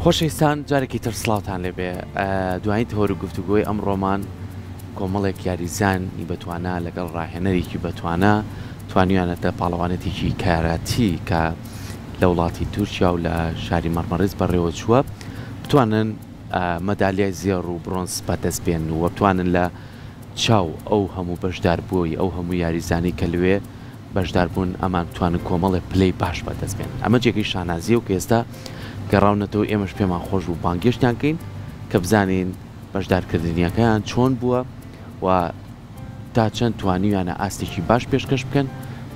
خۆشەویستان جارێکی تر سڵاوتان لێبێ دوایین هۆر و گفتوگۆی ئەمڕۆمان کۆمەڵێک یاریزانی بەتوانە لەگەڵ ڕاهێنەرێکی بەتوانە توانیوانێتە پاڵەوانێتێکی کاراتی کە لە وڵاتی تورکیا و لە شاری مەرمەڕیز بەڕێوە چووە بتوانن مەدالیای زێڕ و برۆنز بەدەست بێن و بتوانن لە چاو ئەو هەموو بەشداربووی ئەو هەموو یاریزانی کە لەوێ بەشداربوون ئەمان بتوانن کۆمەڵێک پلەی باش بەدەست بێن ئەمە جێگەی شانازیە و کە ئێستا گەڕاونەتەوە ئێمەش پێمان خۆش و بانگێشتیان کەین کە بزانین بەشدارکردنیەکەیان چۆن بووە و تا چەند توانیوانە ئاستێکی باش پێشکەش بکەن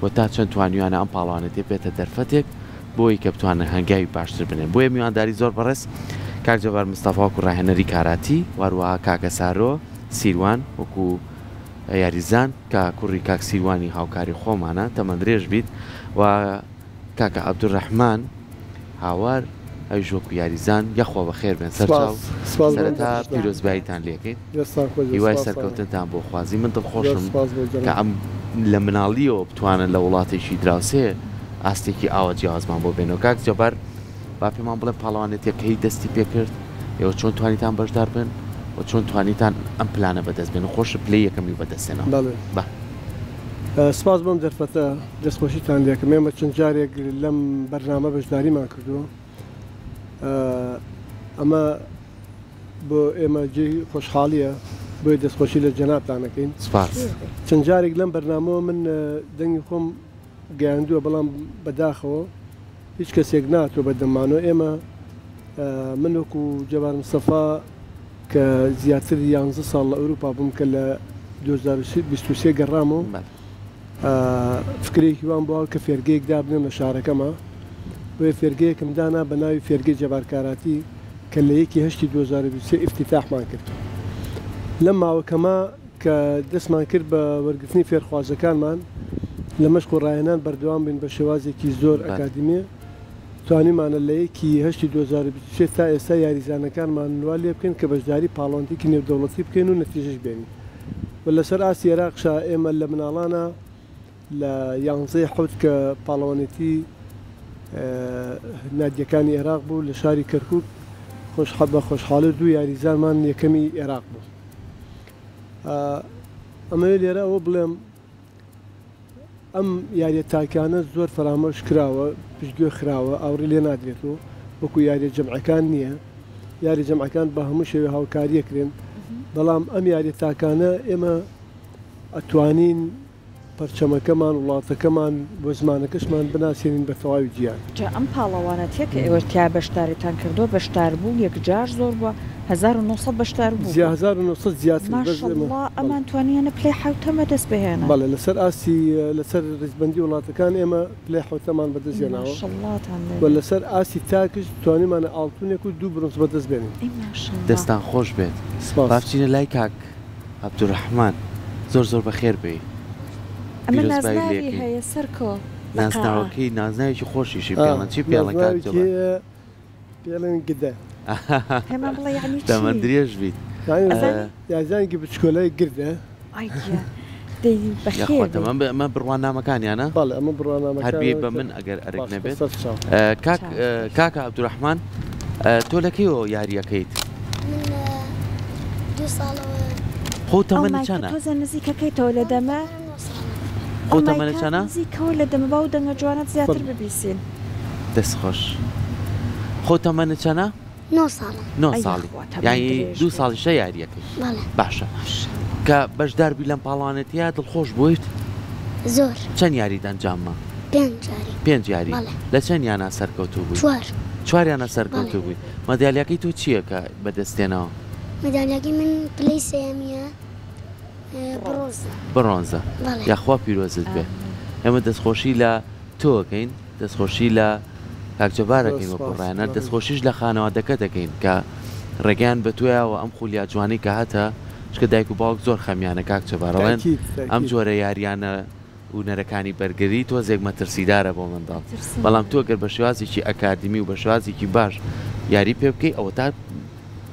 و تا چەند توانیوانە ئەم پاڵەوانێتی بێتە دەرفەتێک بۆی کە بتوانن هەنگاوی باشتر بنێن بۆیە میوانداری زۆر بەڕێز کاک جەبار مستەفا و ڕاهێنەری کاراتی واروها کاکە سارۆ سیروان وەکو یاریزان کە کوڕی کاک سیروانی هاوکاری خۆمانە تەمەندرێژ بیت و کاکە عەبدوڕەحمان هاوار ئەو ژۆک و یاریزان یەخوا بەخێر بێن سەرچاو سەرەتا پیرۆزباییتان لێکەین هیوای سەرکەوتنتان بۆ خوازی من دڵخۆشم کە ئەم لە مناڵیەوە بتوانن لە وڵاتێکی دراوسێ ئاستێکی ئاوە جیاوازمان بۆ بێنەوە کاک جەبار با پێمان بڵێ پاڵەوانێتێک کە هی دەستی پێکرد ئێوە چۆن توانیتان بەشدار بن و چۆن توانیتان ئەم پلانە بەدەست بێن و خۆشە پلەی یەکەمی بەدەستێنەوە سپاس بۆم دەرفەتە دەستخۆشیتان لێکم ئێمە چەند جارێک لەم بەرنامە بەشداریمان کردووە ئەمە بۆ ئێمە جێ خۆشحاڵیە بۆی دەستخۆشی لە جەنابتانەکەین چەند جارێک لەم بەرنامەوە من دەنگی خۆم گەیاندووە بەڵام بەداخەوە هیچ کەسێک ناتوە بەدەمانەوە ئێمە من وەکو جەبار مستەفا کە زیاتر 11 ساڵ لە ئەوروپا بووم کە لە 2023 گەڕامەوە فکرێکی وان بووە کە فێرگەیەک دابنێم لە شارەکەمە بۆیە فێرگەیەکم دانا بە ناوی فێرگەی جەبار کاراتی کە لە 1 2023 ئیفتتاحمان کرد لەم ماوەکەمە کە دەستمان کرد بە وەرگرتنی فێرخوازەکانمان لە مەشق و ڕاهێنان بەردەوام بین بە شێوازێکی زۆر ئەکادیمیە توانیمانە لە 1 2023 تا ئێستا یاریزانەکانمان وا لێ بکەین کە بەشداری پاڵەوانێتێکی نێودەوڵەتی بکەین و نەتیجەش بێنین و لەسەر ئاسی عێراقشا ئێمە لە مناڵانە لە 11 حوت کە پاڵەوانێتی نادیەکانی عێراق بوو لە شاری کەرکوک بە خۆشحاڵی دوو یاریزانمان یەکەمی عێراق بوو ئەمە لێرە ئەوە بڵێم ئەم یاریەتاکانە زۆر فەرامۆش کراوە پشتگوێ خراوە ئاوڕی لێ نادرێتەوە وەکو یاریە جەمعەکان نییە یاری جەمعەکان بە هەموو شێوێ هاوکاریەکرێن بەڵام ئەم یاریەتاکانە ئێمە ئەتوانین پەرچەمەکەمان وڵاتەکەمان بۆ زمانەکەشمان بناسیێنین بە تەواوی گیان ئەم پاڵەوانەتێک کە ئێوەتیا بەشداریتان کردووە بەشدار بوو یەکجار زۆر بووە 1900 بەشدار بوو 1900 زیاتر ئەمان توانیانە پلەی حوتەمە دەست بهێنن بەڵێ لەسەر ئاسی لەسەر ڕیزبەندی وڵاتەکان ئێمە پلەی حوتەمان بەدەستێناوە و لەسەر ئاسی تاکش توانیمانە ئاڵتونێک و دوو برۆنز بەدەست بێنین دەستان خۆش بێت بچینە لای کاک عەبدوڕەحمان زۆر بەخێر بێ ئەمە نازناوی هەیە سەرکۆ نازناوەکەی نازناوێکی خۆشیشی پێڵەن چی پێڵەن کاک جەبار پێڵێن گدە هێمان بڵێ یعنی چی تەمەندرێژ بیت یازانێکی بچکۆلای گردە ئەمە بڕوانامەکانیانە بەڵێ ئەمە بڕوانامەکان هەر بێ بە من ئەگەر ئەرێک نەبێت کاکە عەبدوڕەحمان تۆ لەکەیەوە یاریەکەیت من 2 ساڵەوە خۆ تەمەنی چەنە تۆزە نزیکەکەیتەوە لە دەمە خۆ تەمەنە چەنە نزیکەوە لە دەمە باو دەنگە جوانت زیاتر ببیسین دەستخۆش خۆ تەمەنە چەنە 9 ساڵی یعنی 2 ساڵیشە یاریەکەی باشە کە بەشداربی لەم پاڵەوانێتیە دڵخۆش بوویت زۆر چەند یاریدان جاممە 5 یاری لە چەند یانە سەرکەوتوو بووی 4 یانە سەرکەوتوو بووی مەدالیەکەی تۆ چییە کە بەدەستێنەوە مەدالیەکەی من پلەی سێمیە برۆنزە یاخوا پیرۆزت بێ ئێمە دەستخۆشی لە تۆکەین دەستخۆشی لە کاک جەبارەکەین وەکو ڕاهێنەر دەستخۆشیش لە خانەوادەکە دەکەین کە ڕێگەیان بە توێیەوە ئەم خولیا جوانی کە هاتە چکە دایک و باوک زۆر خەمیانە کاک جەبارەڵێن ئەم جۆرە یاریانە و نەرەکانی بەرگری تۆزێک مەترسیدارە بۆ منداڵ بەڵام تۆ گەر بە شێوازێکی ئەکادمی و بە شێوازێکی باش یاری پێ بکەی ئەوە تا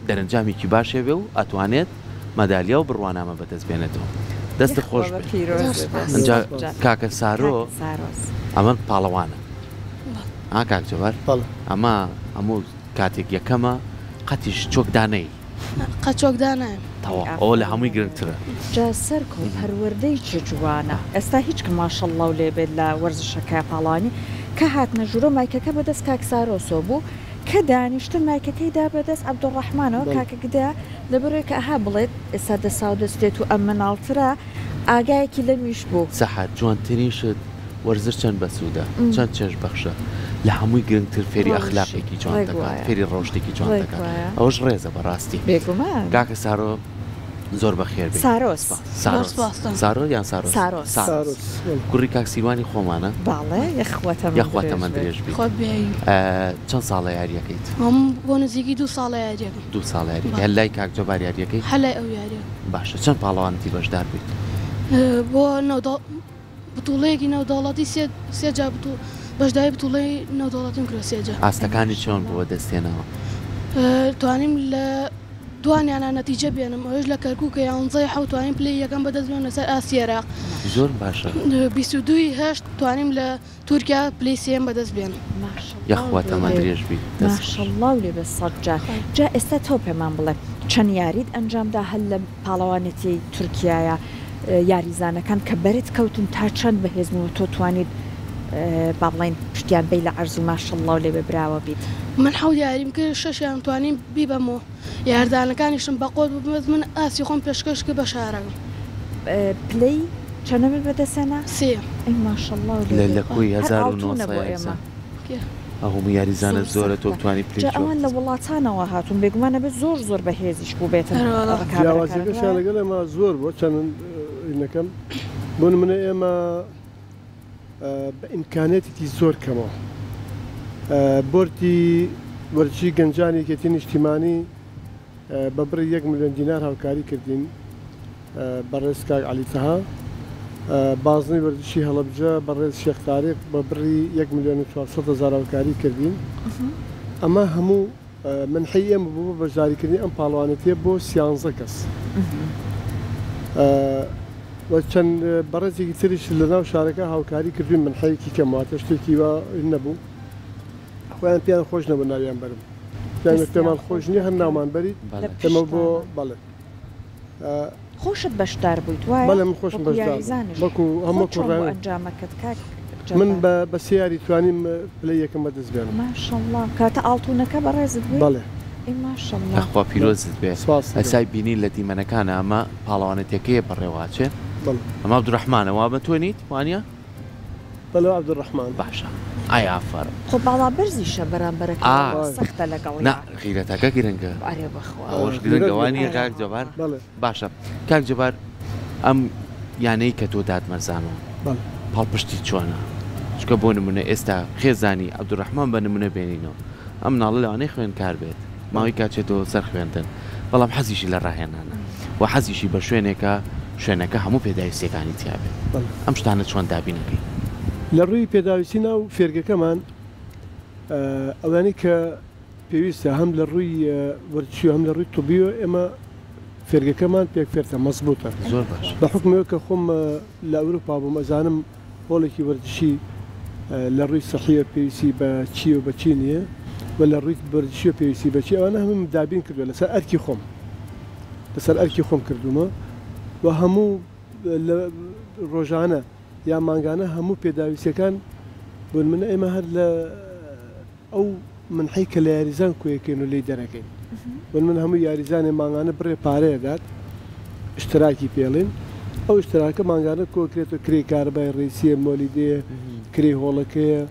دەرەنجامێکی باشێ بێ و ئەتوانێت مەدالیا و بڕوانامە بەدەست بێنێتەوە دەست خۆش کاکە سارۆ ئەمە پاڵەوانە کاک جەبار ئەمە هەموو کاتێک یەکەمە قەتیش چۆکدانەی قەچۆک دانایم تەواو ئەوە لە هەمووی گرنگترە جا سەرکۆ هەروەردەی چ جوانە ئێستا هیچ ماشەڵڵا و لێبێت لە وەرزشەکە پاڵانی کە هاتنە ژوورە مایکەکە بەدەست کاکسارۆسۆ بوو کە دانیشتن مایکەکەیدا بەدەست عەبدوڕەحمانەوە کاکەکدا لەبەرەوەی کە ئەها بڵێت ئێستا دەسا و دەستێت و ئەم مناڵترە ئاگایەکی لەمیش بوو سەحات جوانترین شت وەرزش چەند بەسوودە چەند چێژ بەخشە لە هەمووی گرنگتر فێری ئەخلاقێکی جوان دەکات فێری ڕۆژتێکی جوان دەکات ئەوەش ڕێزە بەڕاستی بێگومان کاکە سارۆ زۆر بەخێر بێت سارۆس سارۆ یان سارۆس کوڕی کاکسیوانی خۆمانە باڵێ یەخواتە من درێژ بێت خۆت بێ چەند ساڵە یاریەکەیت هەم بۆ نزیکی 2 ساڵە یاریەکەم 2 ساڵ یاری هەر لای کاکجەبار یاریەکەی هەلای ئەو یاریە باشە چەند پاڵەوانتی بەشدار بیت بۆ بتوڵەیەکی نەودەوڵەتی سێجا بەشداری بتوڵەی نەودەوڵەتیم کرد سێجا ئاستەکانی چۆن بووە دەستێنەوە توانیم لە دوانیانە نەتیجە بێنم ئەوش لە کەرکووکە یانزەی حوتوانین پلی یەکەم بەدەست بێن لەسەر ئاسیێراق زۆر باشە 22 توانیم لە تورکیا پلی سێم بەدەست بێن یەخواتە من درێژ بیت ماشەڵڵا و لێ بە سەد جا ئێستا تۆ پێمان بڵێ چەند یاریت ئەنجامدا هەل لە پاڵەوانێتی تورکایە یاریزانەکان کە بەرت کەوتن تا چەند بەهێزمەوە تۆ توانیت با بڵێن پشتیان بی لە عەرز و ماشەڵڵا و لێ بەبراوە بیت من حەوت یاریم کرد 6یان توانیم بیبەمەوە یاردانەکانیشم بە قۆت ببمەت من ئاسی خۆم پێشکەش کرد بە شارەکەم پلەی چەندەبێت بەدەسێنە سێ ئەی ماشەڵڵا و لە کوی 1970 هەموو یاریزانە زۆرە تۆ بتوانی پلی ئەوان لە وڵاتانەوە هاتوون بێگومانە بێت زۆر بەهێزیش بوو بێتن جیاوازەکەشیان لەگەڵ ئێمە زۆر بۆ چەند ئینەکەم بۆ نمونە ئێمە بە ئیمکانێتێکی زۆر کەمەوە بۆرتی وەرزشی گەنجانی کێتی نیشتیمانی بە بڕی 1 ملیۆن دینار هاوکاری کردین بەڕێز کاک عەلی تەها بازنەی وەرزشی هەڵەبجە بەڕێز شێخ تاریق بە بڕی 1 ملیۆن و 400,000 هاوکاری کردین ئەمە هەموو منحی ئێمە بوو بە بەشداریکردنی ئەم پاڵەوانێتیە بۆ 13 کەس چەند بەڕێزێکی تریش لە ناو شارەکە هاوکاری کردوین منحەیەکی کەماتە شتێکی وا نەبوو خۆیان پێیان خۆش نەبوو ناویان بەرم پێمان خۆش نییە هەر ناومان بەریت ئەمە بۆ بەڵێ خۆشت بەشدار بوویت وایە بەڵێ من خۆشم بەشدار وەکو هەموو کوڕان ئەنجامەکەت کاک من بە سیاری توانیم پلەی یەکەم بەدەست بێنم ماشەڵڵا کاتە ئاڵتوونەکە بەڕێزت بووی بەڵێ ئەخوا پیرۆزت بێ ئەسای بینی لە دیمەنەکانە ئەمە پاڵەوانێتەکەیە بەڕێواچێ ئەمە عەبدوڕەحمانەوە بەتوانیت وانە بەڵێ عەبدوڕەحمان باشە ئای ئافەر خۆ باڵا بەرزیشە بەرامبەرەکە سەختە لەگەڵ غیرەتەکە گرنگە ئەوەش گرنگەوانی کاک جەبار باشە کاک جەبار ئەم یانەی کە تۆ دادمەرزانەوە پاڵپشتی چۆنە چکە بۆ نمونە ئێستا خێزانی عەبدوڕەحمان بە نمونە بێنینەوە ئەم ناڵە لەوانەی خوێندکار بێت ماوەی کاچێتەوە سەر خوێندن بەڵام حەزیشی لە ڕاهێنانە و حەزیشی بە شوێنەکە هەموو پێداویستیەکانی تیابێت ئەم شتانە چۆن دابینەکەی لە ڕووی پێداویستی ناو فێرگەکەمان ئەوانی کە پێویستە هەم لە ڕووی وەرزشی هەم لە ڕووی توبیوە ئێمە فێرگەکەمان پێکفێرتە مەزبوطە زۆر باش بە حکمەوە کە خۆم لە ئەوروپا بووم ئەزانم هۆڵێکی وەرزشی لە ڕووی سەحیە پێویستی بە چی و بە چی نییە و لە ڕووی وەرزشی و پێویستی بەچی ئەوانە هەموو دابین کردووە لەسەر ئەرکی خۆم کردومە و هەموو ڕۆژانە یا مانگانە هەموو پێداویستەکان بۆ منە ئێمە هەر لە ئەو منحەی کە لە یاریزان کوێکەین و لی دەرەکەین بۆ من هەموو یاریزانێ مانگانە بڕێ پارەیەدات اشتراکی پێڵێن ئەو اشتراکە مانگانە کۆکرێتەوە کرێ کاربای ڕێسیە مۆلیدەیە کرێ هۆڵەکەیە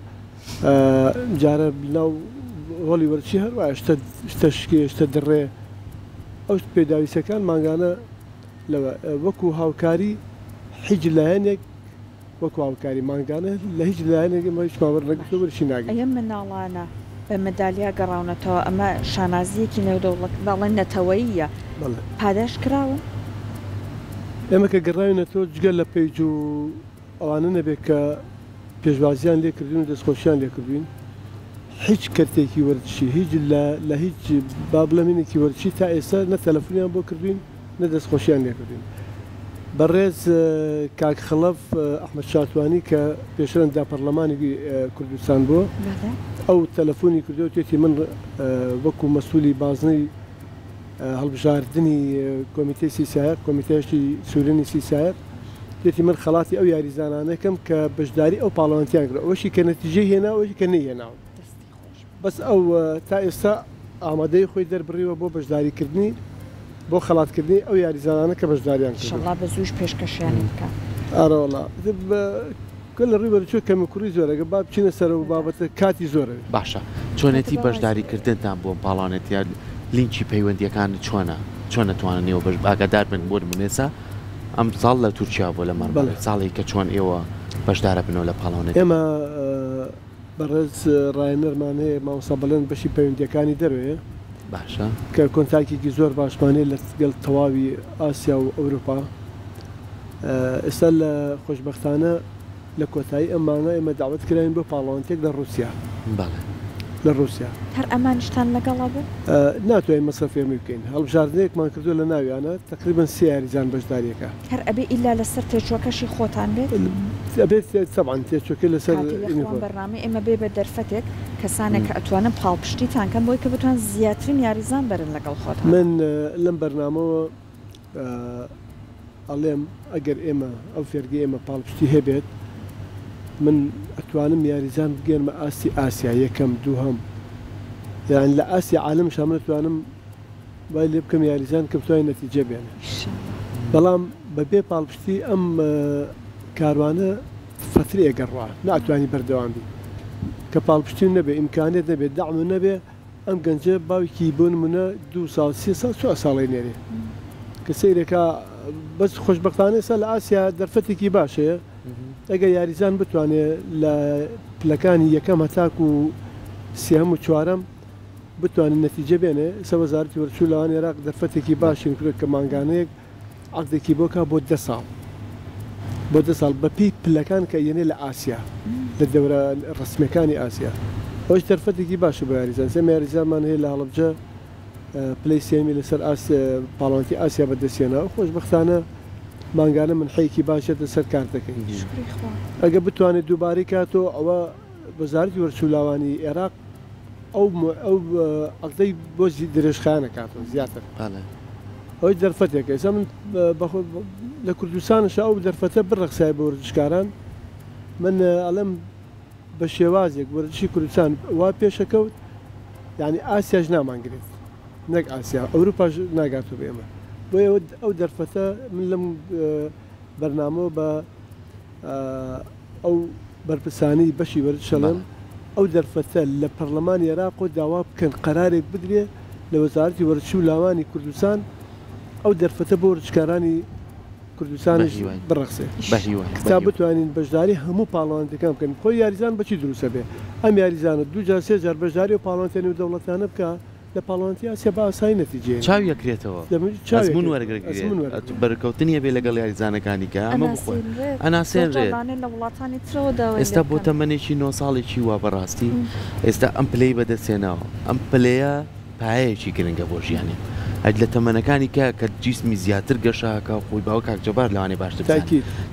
جارە ناو هۆڵی وەرزشی هەروایە شتە دڕێ ئەو پێداویستەکان مانگانە لەوە وەکو هاوکاری هیچ لایەنێک وەکو هاوکاری مانگانە لە هیچ لایەنێک ئەمە هیچ ماوەڕ نەگرتووە وەرشی ناگەین ئەم مناڵانە بە مەدالیا گەڕاونەتەوە ئەمە شانازیەکی نێودەوڵەت بەڵێن نەتەوەییە پاداش کراون ئێمە کە گەڕاوینەتەوە جگە لە پێیج و ئەوانە نەبێت کە پێشوازیان لێکردین و دەستخۆشیان لێکردوین هیچ کەرتێکی وەرزشی هیچ لە هیچ بابلەمینێکی وەرزشی تا ئێستا نە تەلەفۆنیان بۆ کردوین نە دەستخۆشیان لێکردوین بەڕێز کاک خەڵەف ئەحمەد شاتوانی کە پێشەرەندا پەرلەمانی کوردستان بووە ئەو تەلەفۆنی کردو توێتی من وەکو مەسئولی بازنەی هەڵبژاردننی کۆمیتەی سیسایەر کۆمیتەیەشتی سوورینی سیسایەر توێتی من خەڵاتی ئەو یاریزانانەکەم کە بەشداری ئەو پاڵەوانتیان کرد ئەوەشی کە نەتیجەی هێنا ئەوەشی کە نەیهێناوە بەس ئەو تا ئێستا ئامادەی خۆی دەربڕیوە بۆ بەشداریکردنی بۆ خەڵاتکردنی ئەو یاریزانانە کە بەشداریان کرد انشاءالله بە زووش پێشکەشیانی بکە ئارەوەڵا کە لە ڕووی بەرچوو کەمی کوڕی زۆرەگە با بچینە سەر و بابەتە کاتی زۆرە باشە چۆنێتی بەشداریکردنتان بۆ پاڵانێتیان لینکی پەیوەندیەکان چۆن نەتواننەوە بەش ئاگادار بن بۆ نمونێسا ئەم ساڵ لە تورکیا بۆ لە مەڕ ساڵی کە چۆن ئێوە بەشدارە بنەوە لە پاڵانێت ئێمە بەڕێز ڕایەنەرمان هەیە مامۆستا بەڵێن بەشی پەیوەندیەکانی دەروێ باشە کە کۆنتاکێکی زۆر باشمانەیە لەگەڵ تەواوی ئاسیا و ئەوروپا ئێستا لە خۆشبەختانە لە کۆتایی ئەمانە ئێمە داوت کراین بۆ پاڵەوانتێک لە رووسیا لە رووسیا هەر ئەمانشتان لەگەڵا بوو ناتوانین مەسەفێمی بکەین هەڵبژاردنەیەکمان کردو لە ناویانە تقریبان سێ یاریزان بەشداریەکە هەر ئەبێ ئیلا لەسەر تێچۆکەشی خۆتان بێت ئەبێت تەبعاً تێچۆکە لەسەر بەرنامە ئێمە بێ بە دەرفەتێک کەسانێک کە ئەتوانن پاڵپشتیتان کەم بۆی کە بتوان زیاترین یاریزان بەرن لەگەڵ خۆتان من لەم بەرنامەوە ئەڵێم ئەگەر ئێمە ئەو فێرگی ئێمە پاڵپشتی هەبێت من ئەتوانم یاریزان بگەێنمە ئاستی ئاسیا یەکەم دووهەم یان لە ئاسیا عالم شامل توانم وای لێ بکەم یاریزان کە بتوانین نەتیجە بێنێ بەڵام بەبێ پاڵپشتی ئەم کاروانە فتری ئەگەڕوا ناتوانانی بەردەوام بی کە پاڵپشتی نەبێ ئیمکانێت نەبێت دەعم نەبێ ئەم گەنجە باوکی بۆ نمونە 2 ساڵ 3 ساڵ 4 ساڵی نێرێ کە سەیرێکە بەس خۆشبەختانە ئێستا لە ئاسیا دەرفەتێکی باشەیە ئەگەر یاریزان بتوانێت لە پلەکانی یەکەم هەتاک و سێهەم و چوارەم بتوانین نەتیجە بێنێ ئێستا وەزارەتی وەرچوو لەوان عێراق دەرفەتێکی باشین کرد کە مانگانەیەک عەقدێکی بۆکا بۆ 10 ساڵ بۆ 10 ساڵ بەپی پلەکان کە یەنێ لە ئاسیا لە دەورە ڕسمیەکانی ئاسیا ئەوش دەرفەتێکی باشە بۆ یاریزان سێم یاریزانمان هەیە لە هەڵەبجە پلەی سێمی لەسەر پاڵەوانتی ئاسیا بەدەستێنەوە خۆشبەختانە مانگانە من حەیەکی باشێتە سەر کار دەکەین ئەگە بتوانێت دووبارەی کاتەوە ئەوە وەزارەتی وەرچوولاوانی عێراق ئەو عەقدەی بۆ درێژخایانە کاتەوە زیاتر ئەوەی دەرفەتێکە ئێستا من لە کوردستانشا ئەو دەرفەتە بڕەخسای بە وەرزشکاران من ئەڵێم بە شێوازێک وەرزشی کوردستان وا پێشەکەوت یعنی ئاسیاش نامانگرێت نەک ئاسیا ئەوروپاش ناگاتوە بە ئێمە بۆ ئەو دەرفەتە من لەم بەرنامەوە بە ئەو بەرپرسانی بەشی وەرزشەڵم ئەو دەرفەتە لە پەرلەمانی عێراق و داوا بکەن قەرارێک بدرێ لە وەزارەتی وەرزشی و لاوانی کوردستان ئەو دەرفەتە بۆ وەرزشکارانی کوردستانیش بڕەخسێ تا بتوانین بەشداری هەموو پاڵەوانتەکان بکەن خۆی یاریزان بەچی دروستە بێ ئەم یاریزانە 2 جار 3 جار بەشداری و پاڵەوانتێنی و دەوڵەتانە بکە لە پاڵەوانتی ئاسیا بە ئاسایی نەتیجەیە چاوی یەکرێتەوە ئەزمون وەرگرت بەرکەوتنیە بێ لەگەڵ یاریزانەکانی کە ئەمە بخۆن ئەناسێنرێت لە وڵاتانی ترەوە ئێستا بۆ تەمەنێکی 9 ساڵێکی وا بەڕاستی ئێستا ئەم پلەی بەدەستێنەوە ئەم پلەیە پایەیەکی گرنگە بۆ ژیانێ ئەد لە تەمەنەکانی کە جیسمی زیاتر گەشاکە خۆی باوە کاکجەبار لەوانێ باشتر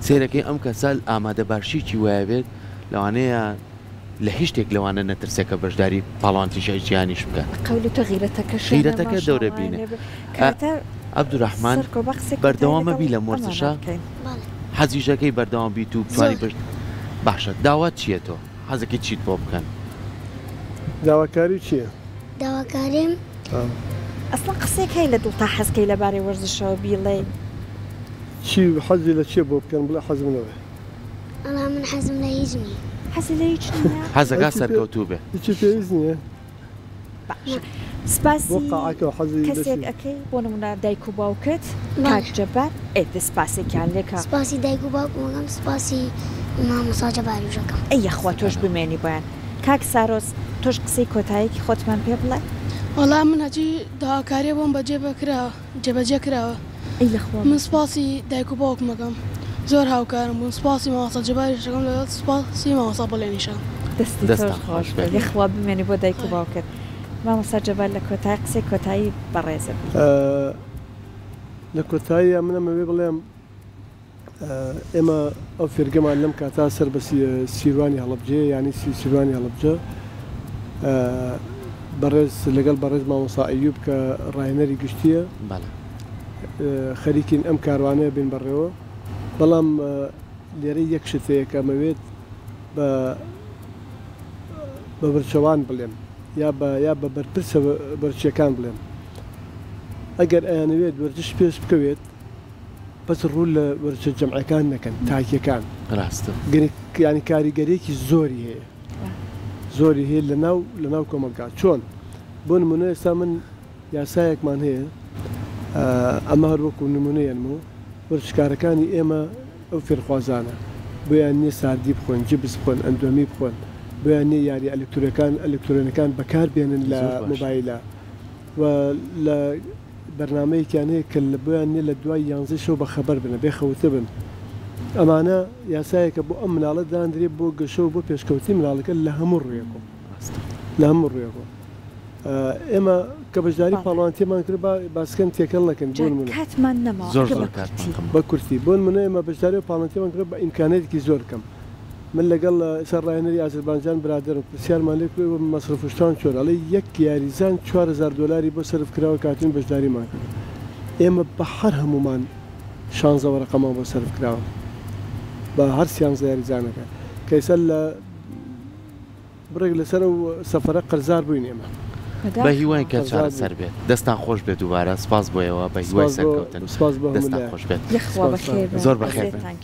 سێرەکەی ئەم کەسە ئامادە باشیکی وایە بێت لەوانەیە لە هیچ شتێک لەوانە نەترسێکە بەشداری پاڵەوانتی ژیانیش بکات قەولی تۆ غیرەتەکە دەورە بینێ عەبدوڕەحمان بەردەوامە بی لە مۆرسشا حەزیشەکەی بەردەوام بیت و بتوانی باشە داوات چییە تۆ حەزەکەی چیت بۆ بکەن داواکاری چییە؟ داواکاریم ئەسڵ قسێک هەیە لە دڵتا حەزکەی لەبارەی وەرزشەوە بیڵێ چی حەزی لە چیە بۆ بکەن بڵێ حەزمەوە ئەڵا من حەزم لە هیچ نییە حەزی لە هیچ نییە حەزەکە سەرکەوتوو بێ هیچی پێویست نییە سپاسی کەسێک ئەەکەی بۆ نمونە دایک و باوکت کاکجەبار ئێتە سپاسێکیان لێکە سپاسی دایک و باوکم سپاسی مامۆستا جەباریژەکەم ئەی یەخوا تۆش بمێنی بۆیان کاک سارۆس تۆش قسەی کۆتاییەکی خۆتمان پێ بڵێ وەڵام من هەچی داواکاریە بۆم جێبەجێ کراوە من سپاسی دایک و باوکمەکەم زۆر هاوکارم بوون سپاسی مامۆستا جەباریژەکەم لەگەڵ سپاسی مامۆستا بەڵێنیشان دەستی خۆش یەخوا بمێنی بۆ دایک و باوکت مامۆستا جەبار لە کۆتایی قسەی کۆتایی بەڕێزە لە کۆتایی منەمەوێ بڵێم ئێمە ئەو فێرگەمان لەم کاتا سەر بە سیروانی هەڵبجێ ینی سیروانی هەڵبجە بەڕێز لەگەڵ بەڕێز مامۆستا ئەیوب کە ڕاهێنەری گشتیە خەریکین ئەم کاروانەیە بین بەڕێوە بەڵام لێرە یەک شتەیە کە ئەمەوێت بە بەرچەوان بڵێم یا بە بەرپرسە بەرچیەکان بڵێم ئەگەر ئەیانەوێت وەرزش پێش بکەوێت بەس ڕوو لە وەرزشە جەمعەکان نەکەن تاکیەکان ڕاستە ینی کاریگەرێکی زۆری هەیە زۆری هەیە لەناو کۆمەلگا چۆن بۆ نمونە ئێستا من یاسایەکمان هەیە ئەمە هەر وەکو نمونەیەنمە وەرزشکارەکانی ئێمە ئەو فێرخوازانە بۆیان نییە ساردی بخۆن جبس بخۆن ئەندۆمی بخۆن بۆیان نیە یاری ئەلکترۆنەکان بەکار بێنن لە مۆبایلە و لە بەرنمەیەکیان هەیە کە لە بۆیان نیە لە دوای 11 شەو بە خەبەر بنە بێخەوتە بن ئەمانە یاسایەکە بۆ ئەم مناڵە دانرێت بۆ گەشە و بۆ پێشکەوتی مناڵەکە لە هەموو ڕوویەکۆ لە هەموو ڕوویەکۆ ئێمە کە بەشداری پاڵوانتێمان کرد باسکەن تێکەڵ نەکەن بە کورتی بۆن منە ئێمە بەشداری و پاڵانتێمان کرد بە ئیمکانێتێکی زۆر کەم من لەگەڵ ئێستا ڕاهێنەری ئازەربایجان برادرم پرسیارمان لێ کرد مەسرفشتان چۆن ئەڵێ یەک یاریزان 4000 دلاری بۆ سەرفکراوە کاتین بەشداریمان کرد ئێمە بە هەر هەمومان 16 ڕقەمان بۆ سەرفکراوە بە هەر 13 یاریزانەکە کە ئێستا لە بڕێک لەسەر و سەفەرە قەرزار بووین ئێمە بە هیوای کە چارەسەر بێت دەستان خۆش بێت دووبارە سپاس بۆیەوە بە هیوای سەرکەوتن دەستان خۆش بێت زۆر بەخێر